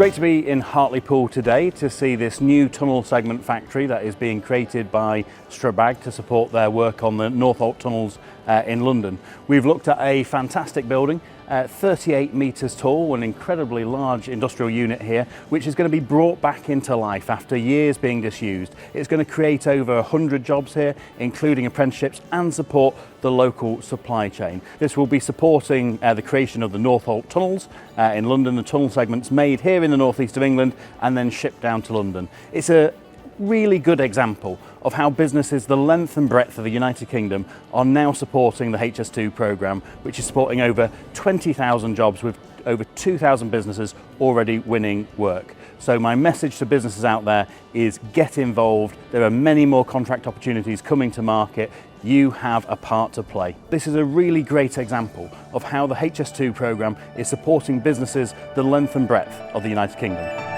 great to be in Hartlepool today to see this new tunnel segment factory that is being created by STRABAG to support their work on the Northolt tunnels in London. We've looked at a fantastic building, 38 metres tall, an incredibly large industrial unit here, which is going to be brought back into life after years being disused. It's going to create over 100 jobs here, including apprenticeships, and support the local supply chain. This will be supporting the creation of the Northolt tunnels in London, the tunnel segments made here in the northeast of England and then shipped down to London. It's a really good example of how businesses the length and breadth of the United Kingdom are now supporting the HS2 programme, which is supporting over 20,000 jobs with over 2,000 businesses already winning work. So my message to businesses out there is get involved. There are many more contract opportunities coming to market. You have a part to play. This is a really great example of how the HS2 programme is supporting businesses the length and breadth of the United Kingdom.